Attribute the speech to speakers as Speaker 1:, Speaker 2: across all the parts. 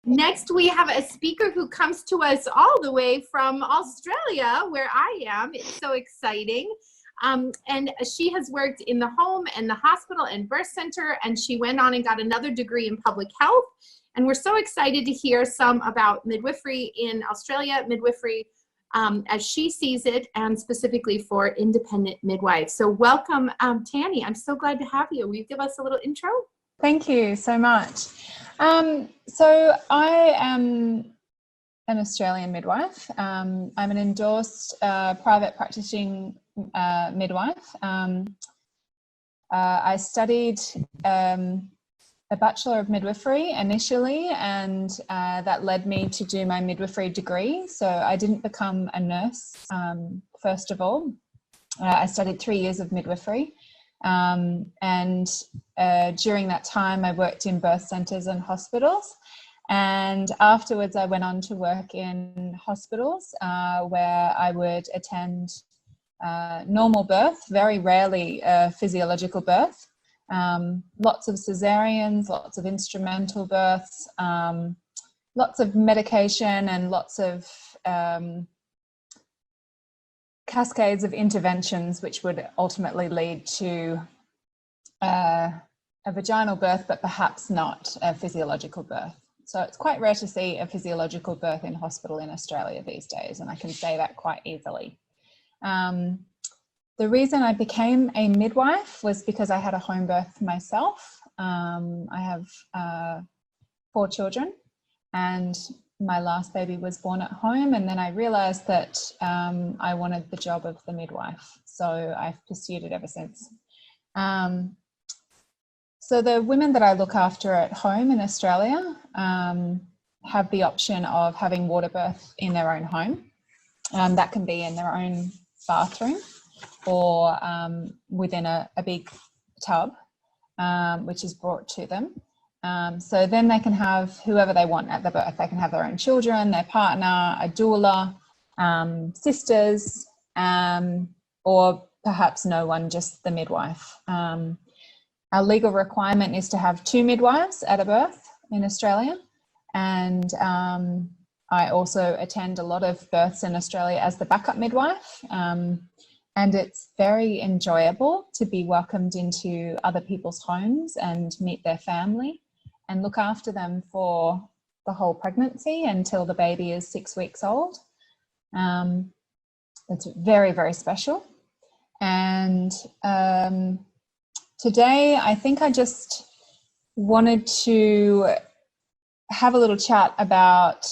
Speaker 1: Next, we have a speaker who comes to us all the way from Australia, where I am. It's so exciting. And she has worked in the home and the hospital and birth center, and she went on and got another degree in public health. And we're so excited to hear some about midwifery in Australia, midwifery as she sees it, and specifically for independent midwives. So welcome, Tani. I'm so glad to have you. Will you give us a little intro?
Speaker 2: Thank you so much. So I am an Australian midwife. I'm an endorsed private practicing midwife. I studied a Bachelor of Midwifery initially, and that led me to do my midwifery degree. So I didn't become a nurse, first of all. I studied 3 years of midwifery. And during that time, I worked in birth centres and hospitals. And afterwards, I went on to work in hospitals where I would attend normal birth, very rarely physiological birth. Lots of cesareans, lots of instrumental births, lots of medication and lots of cascades of interventions which would ultimately lead to a vaginal birth, but perhaps not a physiological birth. So it's quite rare to see a physiological birth in hospital in Australia these days, and I can say that quite easily. The reason I became a midwife was because I had a home birth myself. I have 4 children, and my last baby was born at home, and then I realised that I wanted the job of the midwife, so I've pursued it ever since. So the women that I look after at home in Australia have the option of having water birth in their own home. That can be in their own bathroom or within a big tub, which is brought to them. So then they can have whoever they want at the birth. They can have their own children, their partner, a doula, sisters, or perhaps no one, just the midwife. Our legal requirement is to have 2 midwives at a birth in Australia. And I also attend a lot of births in Australia as the backup midwife. And it's very enjoyable to be welcomed into other people's homes and meet their family and look after them for the whole pregnancy until the baby is 6 weeks old. It's very, very special. And today, I think I just wanted to have a little chat about,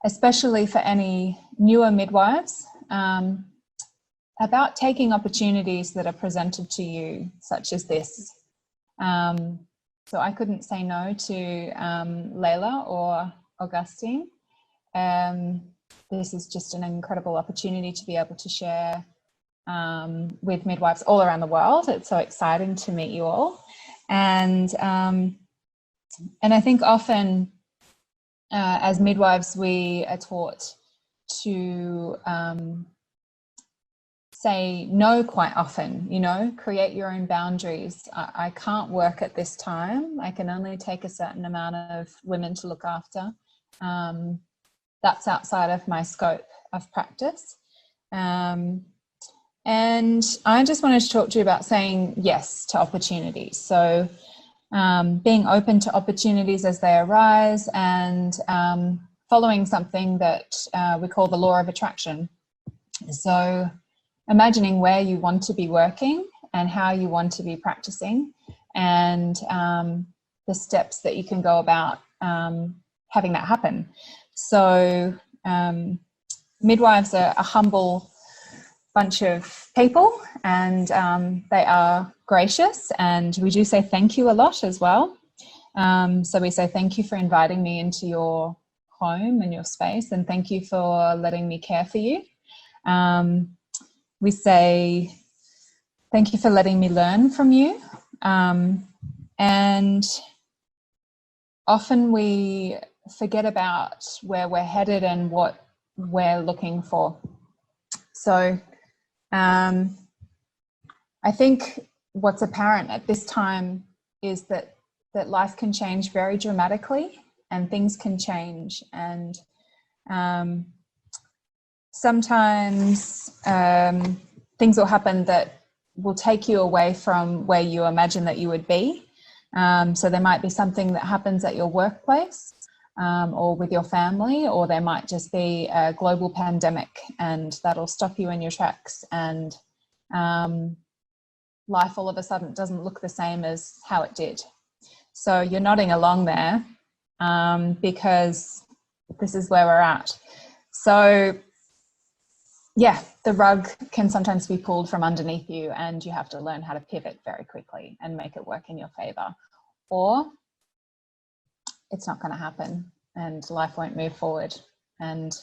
Speaker 2: especially for any newer midwives, about taking opportunities that are presented to you, such as this. So I couldn't say no to Layla or Augustine. This is just an incredible opportunity to be able to share with midwives all around the world. It's so exciting to meet you all. And I think often as midwives, we are taught to say no quite often, you know, create your own boundaries. I can't work at this time. I can only take a certain amount of women to look after. That's outside of my scope of practice. And I just wanted to talk to you about saying yes to opportunities. So being open to opportunities as they arise, and following something that we call the law of attraction. So imagining where you want to be working and how you want to be practicing, and the steps that you can go about having that happen. So midwives are a humble bunch of people, and they are gracious, and we do say thank you a lot as well. So we say thank you for inviting me into your home and your space, and thank you for letting me care for you. We say thank you for letting me learn from you. And often we forget about where we're headed and what we're looking for. So I think what's apparent at this time is that life can change very dramatically, and things can change. And sometimes things will happen that will take you away from where you imagine that you would be. So there might be something that happens at your workplace or with your family, or there might just be a global pandemic, and that'll stop you in your tracks, and life all of a sudden doesn't look the same as how it did. So you're nodding along there because this is where we're at. So yeah, the rug can sometimes be pulled from underneath you, and you have to learn how to pivot very quickly and make it work in your favor, or it's not going to happen and life won't move forward. And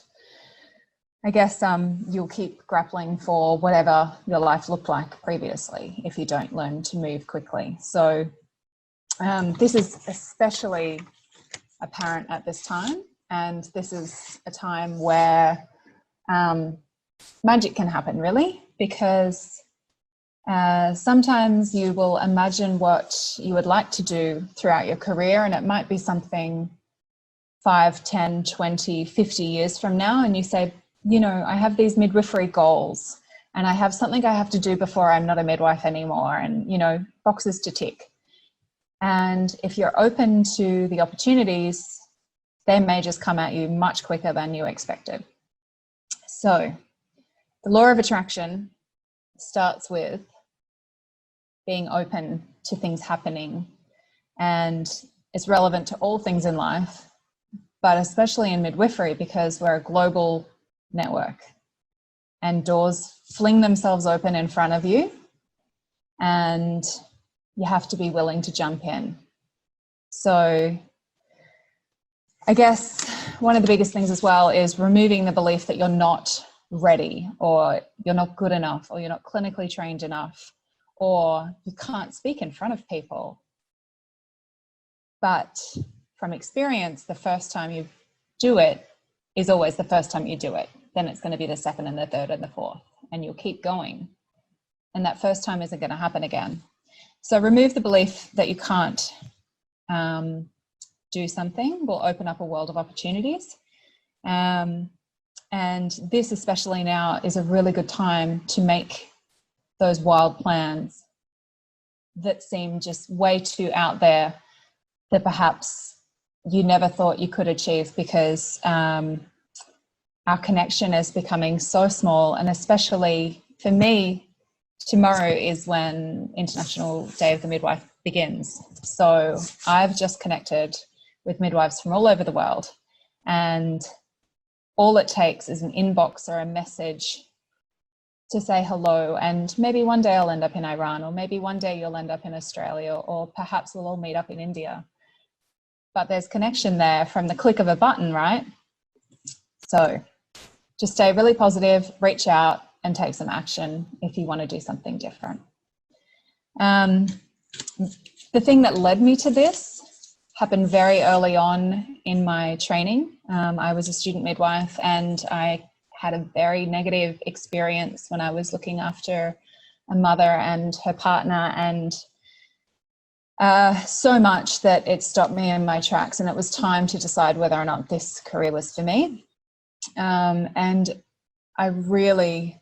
Speaker 2: I guess you'll keep grappling for whatever your life looked like previously if you don't learn to move quickly. So this is especially apparent at this time, and this is a time where magic can happen, really, because sometimes you will imagine what you would like to do throughout your career, and it might be something 5, 10, 20, 50 years from now, and you say, you know, I have these midwifery goals and I have something I have to do before I'm not a midwife anymore, and, you know, boxes to tick. And if you're open to the opportunities, they may just come at you much quicker than you expected. So the law of attraction starts with being open to things happening, and it's relevant to all things in life, but especially in midwifery, because we're a global network and doors fling themselves open in front of you, and you have to be willing to jump in. So I guess one of the biggest things as well is removing the belief that you're not ready, or you're not good enough, or you're not clinically trained enough, or you can't speak in front of people. But from experience, the first time you do it is always the first time you do it. Then it's going to be the second and the third and the fourth, and you'll keep going. And that first time isn't going to happen again. So remove the belief that you can't do something will open up a world of opportunities. And this, especially now, is a really good time to make those wild plans that seem just way too out there, that perhaps you never thought you could achieve, because our connection is becoming so small. And especially for me, tomorrow is when International Day of the Midwife begins. So I've just connected with midwives from all over the world, and all it takes is an inbox or a message to say hello. And maybe one day I'll end up in Iran, or maybe one day you'll end up in Australia, or perhaps we'll all meet up in India. But there's connection there from the click of a button, right? So just stay really positive, reach out, and take some action if you want to do something different. The thing that led me to this happened very early on in my training. I was a student midwife, and I had a very negative experience when I was looking after a mother and her partner, and so much that it stopped me in my tracks, and it was time to decide whether or not this career was for me. And I really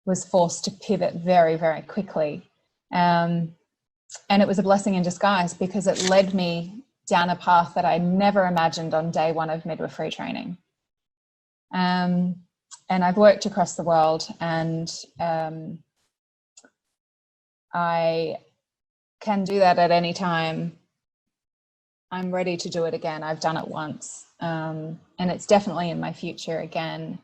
Speaker 2: was forced to pivot very, very quickly. And it was a blessing in disguise, because it led me down a path that I never imagined on day one of midwifery training. And I've worked across the world, and I can do that at any time. I'm ready to do it again. I've done it once, and it's definitely in my future again.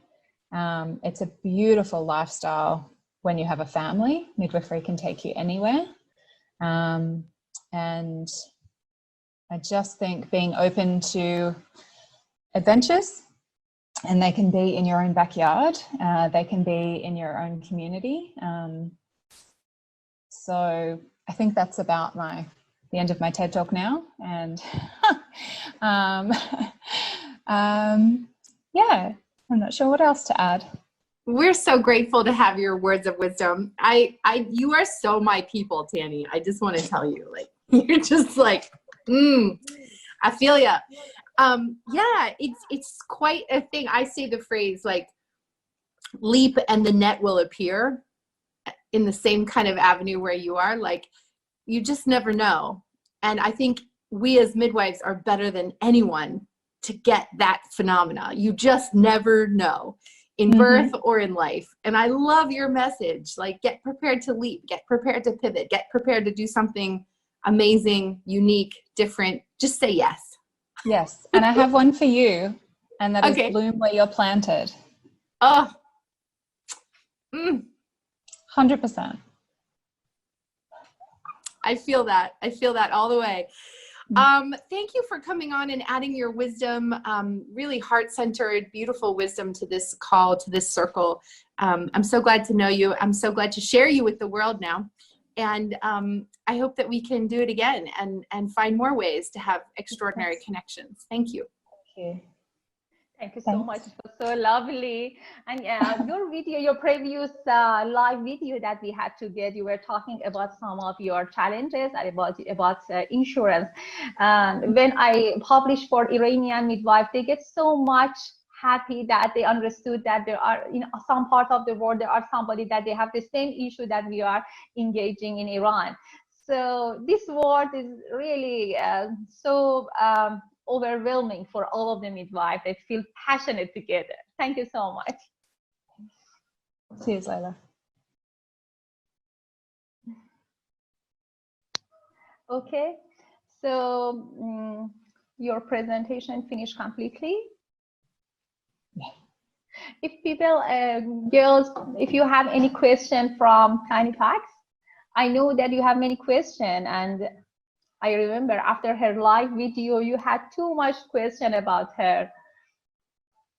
Speaker 2: It's a beautiful lifestyle when you have a family. Midwifery can take you anywhere. And I just think being open to adventures, and they can be in your own backyard, they can be in your own community. So I think that's about the end of my TED Talk now. And yeah, I'm not sure what else to add.
Speaker 1: We're so grateful to have your words of wisdom. You are so my people, Tani. I just want to tell you, like, you're just like, I feel ya. Yeah, it's quite a thing. I say the phrase like leap and the net will appear in the same kind of avenue where you are. Like, you just never know. And I think we as midwives are better than anyone to get that phenomena. You just never know in birth or in life. And I love your message. Like, get prepared to leap, get prepared to pivot, get prepared to do something amazing, unique, different. Just say yes.
Speaker 2: Yes. And I have one for you, and that
Speaker 1: Okay.
Speaker 2: is bloom where you're planted.
Speaker 1: Oh.
Speaker 2: 100%.
Speaker 1: I feel that. I feel that all the way. Thank you for coming on and adding your wisdom, really heart-centered, beautiful wisdom to this call, to this circle. I'm so glad to know you. I'm so glad to share you with the world now. And I hope that we can do it again and find more ways to have extraordinary connections. Thank you.
Speaker 2: Thank you.
Speaker 3: Thank you so much. It was so lovely. And your video, your previous live video that we had to get, you were talking about some of your challenges and about insurance. And when I published for Iranian midwife, they get so much happy that they understood that there are, in some part of the world, there are somebody that they have the same issue that we are engaging in Iran. So this word is really so overwhelming for all of the midwives. They feel passionate together. Thank you so much.
Speaker 2: Cheers, Layla.
Speaker 3: Okay, so your presentation finished completely.
Speaker 2: Yeah.
Speaker 3: If people, girls, if you have any question from Tani Pax, I know that you have many questions, and I remember after her live video, you had too much question about her.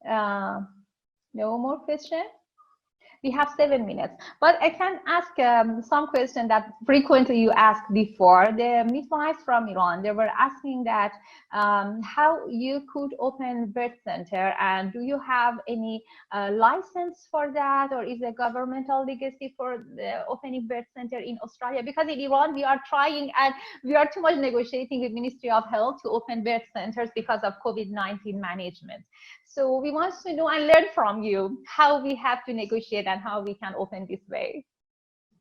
Speaker 3: No more question? We have 7 minutes, but I can ask some question that frequently you asked before. The midwives from Iran, they were asking that how you could open birth center, and do you have any license for that, or is a governmental legacy for the opening birth center in Australia? Because in Iran we are trying, and we are too much negotiating with Ministry of Health to open birth centers because of COVID-19 management. So we want to know and learn from you how we have to negotiate and how we can open this way.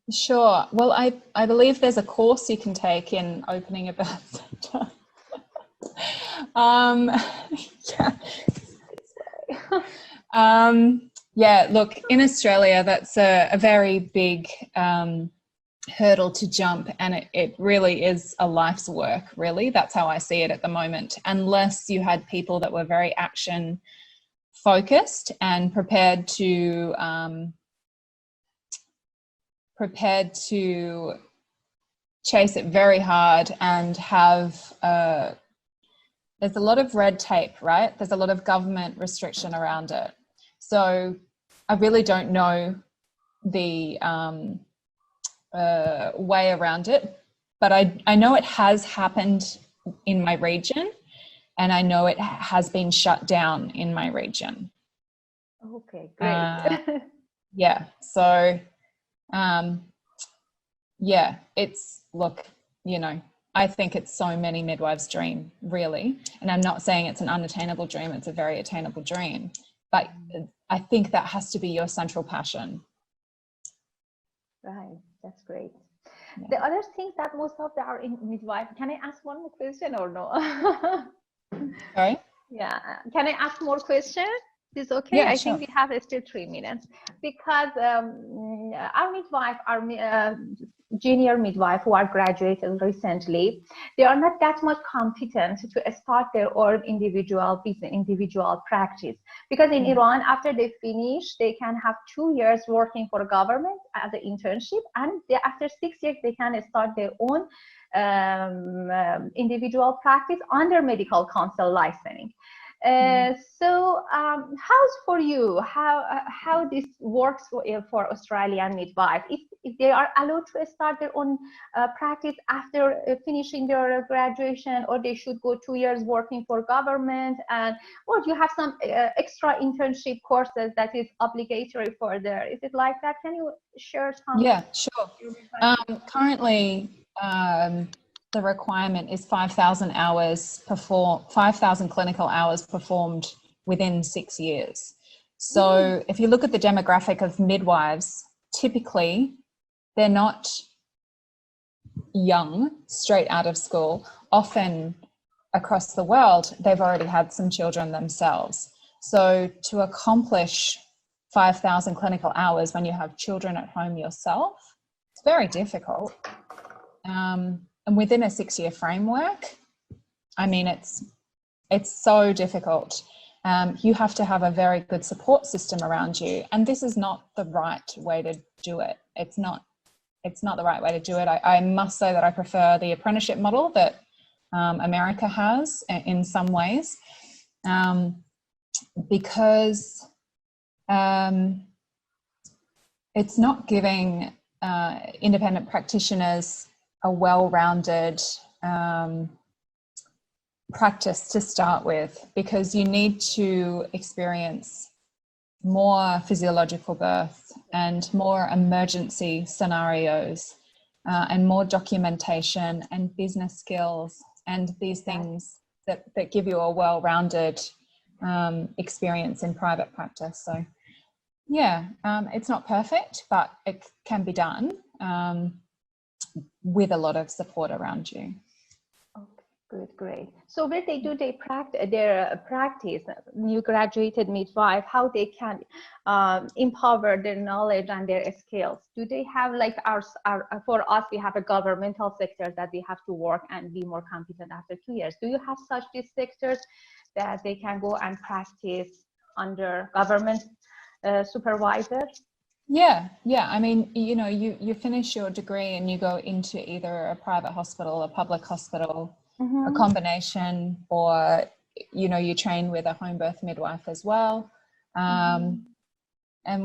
Speaker 2: Sure. Well, I believe there's a course you can take in opening a birth center. Yeah, look, in Australia, that's a very big hurdle to jump, and it really is a life's work, really. That's how I see it at the moment, unless you had people that were very action focused and prepared to chase it very hard and have there's a lot of red tape, right? There's a lot of government restriction around it. So I really don't know the way around it, but I know it has happened in my region, and I know it has been shut down in my region.
Speaker 3: Okay, great.
Speaker 2: Yeah, so yeah, it's, look, you know, I think it's so many midwives' dream, really. And I'm not saying it's an unattainable dream, it's a very attainable dream. But I think that has to be your central passion.
Speaker 3: Right, that's great.
Speaker 2: Yeah.
Speaker 3: The other thing that most of them are in midwife, can I ask one more question or no?
Speaker 2: Sorry?
Speaker 3: Yeah, can I ask more questions? Is okay?
Speaker 2: Yeah,
Speaker 3: I
Speaker 2: sure.
Speaker 3: think we have still 3 minutes, because our midwife, our junior midwife who are graduated recently, they are not that much competent to start their own individual business, individual practice. Because in Iran, after they finish, they can have 2 years working for government as an internship, and after 6 years, they can start their own individual practice under medical council licensing. So how's for you, how this works for Australian midwife, if they are allowed to start their own practice after finishing their graduation, or they should go 2 years working for government, and or you have some extra internship courses that is obligatory for there? Is it like that? Can you share some?
Speaker 2: Yeah, sure. Currently the requirement is 5,000 hours 5,000 clinical hours performed within 6 years. So if you look at the demographic of midwives, typically they're not young, straight out of school. Often across the world, they've already had some children themselves. So to accomplish 5,000 clinical hours when you have children at home yourself, it's very difficult. And within a 6-year framework, I mean, it's so difficult. You have to have a very good support system around you. And this is not the right way to do it. It's not the right way to do it. I must say that I prefer the apprenticeship model that America has in some ways, because it's not giving independent practitioners a well-rounded practice to start with, because you need to experience more physiological birth and more emergency scenarios and more documentation and business skills and these things that give you a well-rounded experience in private practice. So yeah, it's not perfect, but it can be done with a lot of support around you.
Speaker 3: Good, great. So where they do their practice, new graduated midwife, how they can empower their knowledge and their skills? Do they have, like for us, we have a governmental sector that we have to work and be more competent after 2 years. Do you have such these sectors that they can go and practice under government supervisor?
Speaker 2: Yeah. I mean, you know, you finish your degree and you go into either a private hospital, a public hospital, a combination, or, you know, you train with a home birth midwife as well. And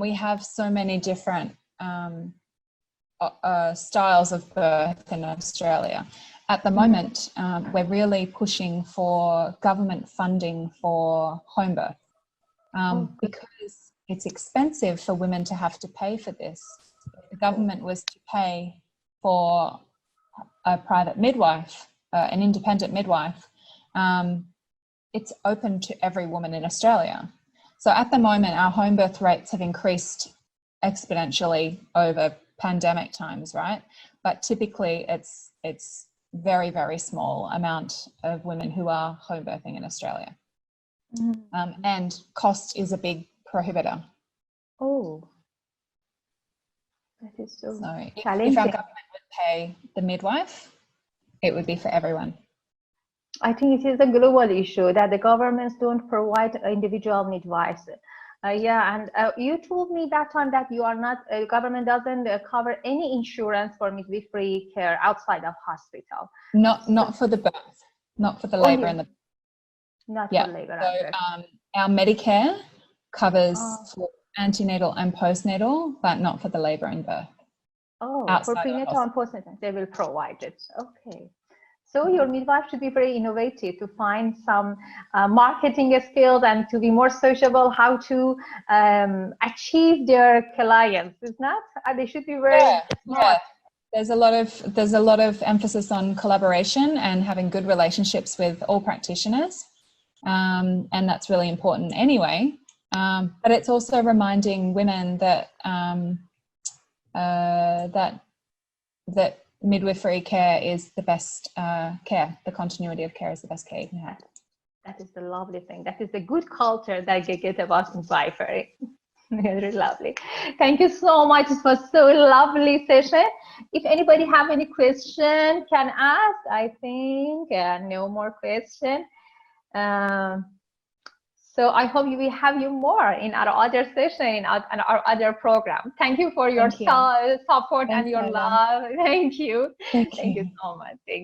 Speaker 2: we have so many different styles of birth in Australia. At the moment, we're really pushing for government funding for home birth because it's expensive for women to have to pay for this. If the government was to pay for a private midwife, an independent midwife, it's open to every woman in Australia. So at the moment, our home birth rates have increased exponentially over pandemic times, right? But typically it's very, very small amount of women who are home birthing in Australia. And cost is a big prohibitor.
Speaker 3: Oh, that is so
Speaker 2: if
Speaker 3: challenging.
Speaker 2: our government would pay the midwife, it would be for everyone.
Speaker 3: I think it is a global issue that the governments don't provide individual midwives. And you told me that time that you are not, government doesn't cover any insurance for midwifery care outside of hospital.
Speaker 2: Not for the birth, not for the labour and the.
Speaker 3: Not for labor.
Speaker 2: So our Medicare covers for antenatal and postnatal, but not for the labour and birth.
Speaker 3: Oh, for prenatal and postnatal, they will provide it. Okay. So your midwife should be very innovative to find some marketing skills and to be more sociable, how to achieve their clients. Is not? They should be very smart.
Speaker 2: Yeah. There's a lot of emphasis on collaboration and having good relationships with all practitioners, and that's really important anyway. But it's also reminding women that that midwifery care is the best care. The continuity of care is the best care you can have.
Speaker 3: That is the lovely thing. That is the good culture that you get about midwifery. Very lovely. Thank you so much. It was so lovely session. If anybody have any question, can ask. I think no more question. So I hope we will have you more in our other session, in our other program. Thank you for your support and your love. Thank you. Thank you so much. Thank you.